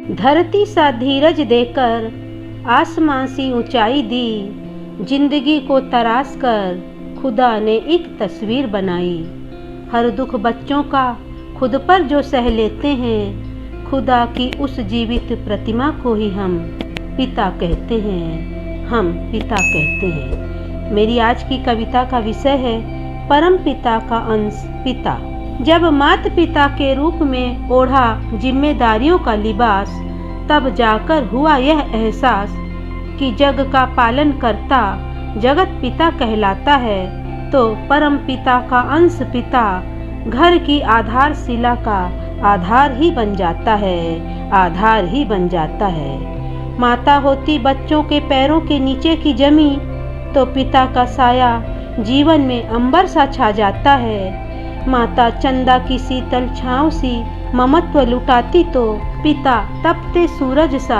धरती सा धीरज देकर आसमां सी ऊंचाई दी, जिंदगी को तराश कर खुदा ने एक तस्वीर बनाई। हर दुख बच्चों का खुद पर जो सह लेते हैं, खुदा की उस जीवित प्रतिमा को ही हम पिता कहते हैं, हम पिता कहते हैं। मेरी आज की कविता का विषय है परम पिता का अंश पिता। जब माता पिता के रूप में ओढ़ा जिम्मेदारियों का लिबास, तब जाकर हुआ यह एहसास कि जग का पालन करता जगत पिता कहलाता है। तो परम पिता का अंश पिता घर की आधारशिला का आधार ही बन जाता है, आधार ही बन जाता है। माता होती बच्चों के पैरों के नीचे की जमी, तो पिता का साया जीवन में अंबर सा छा जाता है। माता चंदा की शीतल छाँव सी ममत्व लुटाती, तो पिता तपते सूरज सा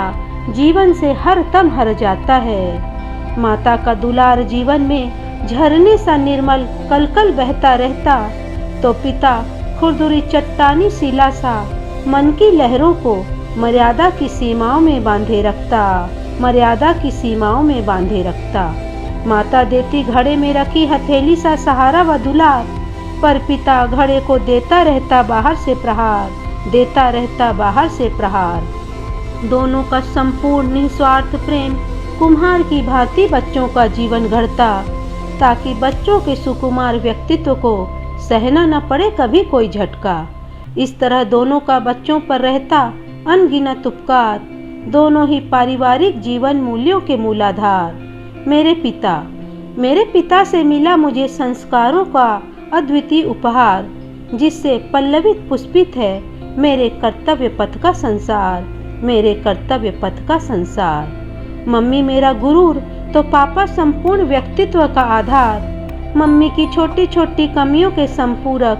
जीवन से हर दम हर जाता है। माता का दुलार जीवन में झरने सा निर्मल कलकल बहता रहता, तो पिता खुरदुरी चट्टानी शिला सा मन की लहरों को मर्यादा की सीमाओं में बांधे रखता, मर्यादा की सीमाओं में बांधे रखता। माता देती घड़े में रखी हथेली सा सहारा व दुलार, पर पिता घड़े को देता रहता बाहर से प्रहार, देता रहता बाहर से प्रहार। दोनों का संपूर्ण निस्वार्थ प्रेम कुम्हार की भांति बच्चों का जीवन गढ़ता, ताकि बच्चों के सुकुमार व्यक्तित्व को सहना न पड़े कभी कोई झटका। इस तरह दोनों का बच्चों पर रहता अनगिनत उपकार, दोनों ही पारिवारिक जीवन मूल्यों के मूलाधार। मेरे पिता से मिला मुझे संस्कारों का अद्वितीय उपहार, जिससे पल्लवित पुष्पित है मेरे कर्तव्य पथ का संसार, मेरे कर्तव्य पथ का संसार। मम्मी मेरा गुरूर, तो पापा संपूर्ण व्यक्तित्व का आधार। मम्मी की छोटी छोटी कमियों के संपूरक,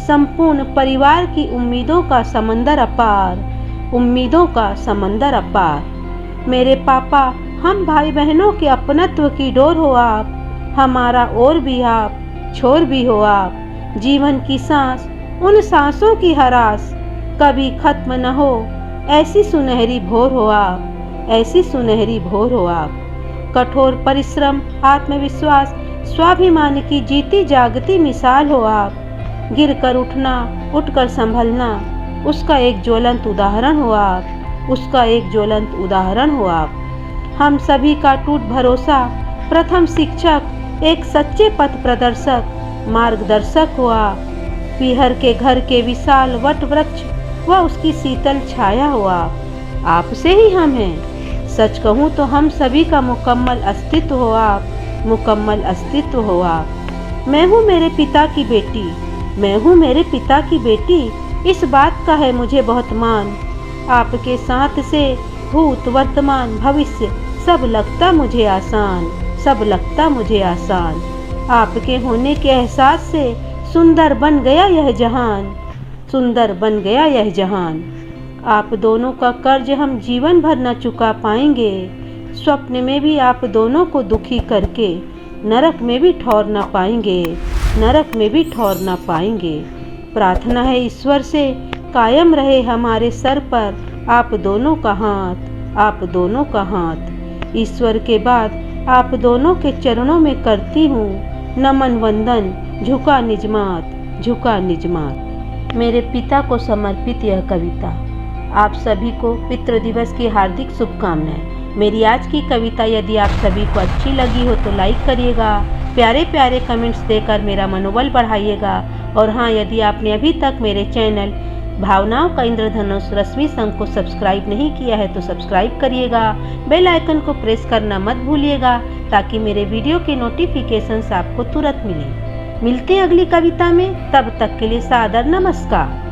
संपूर्ण परिवार की उम्मीदों का समंदर अपार, उम्मीदों का समंदर अपार। मेरे पापा हम भाई बहनों के अपनत्व की डोर हो आप, हमारा और भी आप, छोर भी हो आप। जीवन की सांस उन सांसों की हरास कभी खत्म न हो, ऐसी सुनहरी भोर हो आप, ऐसी सुनहरी भोर हो आप। कठोर परिश्रम, आत्मविश्वास, स्वाभिमान की जीती जागती मिसाल हो आप। गिर कर उठना, उठकर संभलना, उसका एक ज्वलंत उदाहरण हो आप, उसका एक ज्वलंत उदाहरण हो आप। हम सभी का टूट भरोसा, प्रथम शिक्षक, एक सच्चे पथ प्रदर्शक, मार्गदर्शक हो आप। पीहर के घर के विशाल वट वृक्ष व उसकी शीतल छाया हो आप। आपसे ही हम हैं, सच कहूँ तो हम सभी का मुकम्मल अस्तित्व हो आप, मुकम्मल अस्तित्व हो आप। मैं हूँ मेरे पिता की बेटी, मैं हूँ मेरे पिता की बेटी, इस बात का है मुझे बहुत मान। आपके साथ से भूत वर्तमान भविष्य सब लगता मुझे आसान, सब लगता मुझे आसान। आपके होने के एहसास से सुंदर बन गया यह जहान, सुंदर बन गया यह जहान। आप दोनों का कर्ज हम जीवन भर न चुका पाएंगे। स्वप्न में भी आप दोनों को दुखी करके नरक में भी ठौर न पाएंगे, नरक में भी ठौर न पाएंगे। प्रार्थना है ईश्वर से कायम रहे हमारे सर पर आप दोनों का हाथ, आप दोनों का हाथ। ईश्वर के बाद आप दोनों के चरणों में करती हूँ नमन वंदन, झुका निजमात, झुका निजमात। मेरे पिता को समर्पित यह कविता। आप सभी को पितृ दिवस की हार्दिक शुभकामनाएं। मेरी आज की कविता यदि आप सभी को अच्छी लगी हो तो लाइक करिएगा, प्यारे प्यारे कमेंट्स देकर मेरा मनोबल बढ़ाइएगा। और हाँ, यदि आपने अभी तक मेरे चैनल भावनाओं का इंद्रधनुष रश्मि संघ को सब्सक्राइब नहीं किया है तो सब्सक्राइब करिएगा, बेल आइकन को प्रेस करना मत भूलिएगा, ताकि मेरे वीडियो के नोटिफिकेशंस आपको तुरंत मिले। मिलते हैं अगली कविता में, तब तक के लिए सादर नमस्कार।